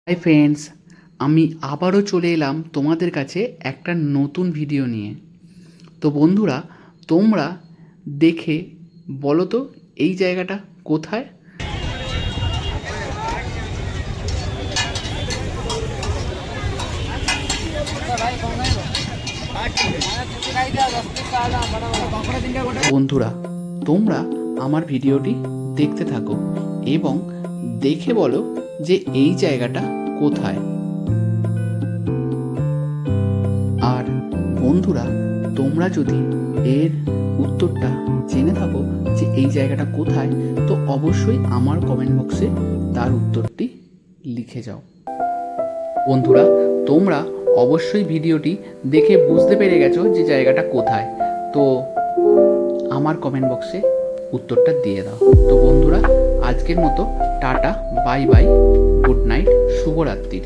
Hi friends, আমি আবারও চলে এলাম তোমাদের কাছে একটা নতুন ভিডিও নিয়ে। তো বন্ধুরা, তোমরা দেখে বলো তো এই জায়গাটা কোথায়? বন্ধুরা, তোমরা আমার ভিডিওটি দেখতে থাকো এবং দেখে বলো যে এই জায়গাটা কোথায়। আর বন্ধুরা, তোমরা যদি এর উত্তরটা জেনে থাকো যে এই জায়গাটা কোথায়, তো অবশ্যই আমার কমেন্ট বক্সে তার উত্তরটি লিখে যাও। বন্ধুরা, তোমরা অবশ্যই ভিডিওটি দেখে বুঝতে পেরে গেছো যে জায়গাটা কোথায়। তো আমার কমেন্ট বক্সে উত্তরটা দিয়ে দাও। তো বন্ধুরা, আজকের মতো tata, bye bye, good night, শুভরাত্রির।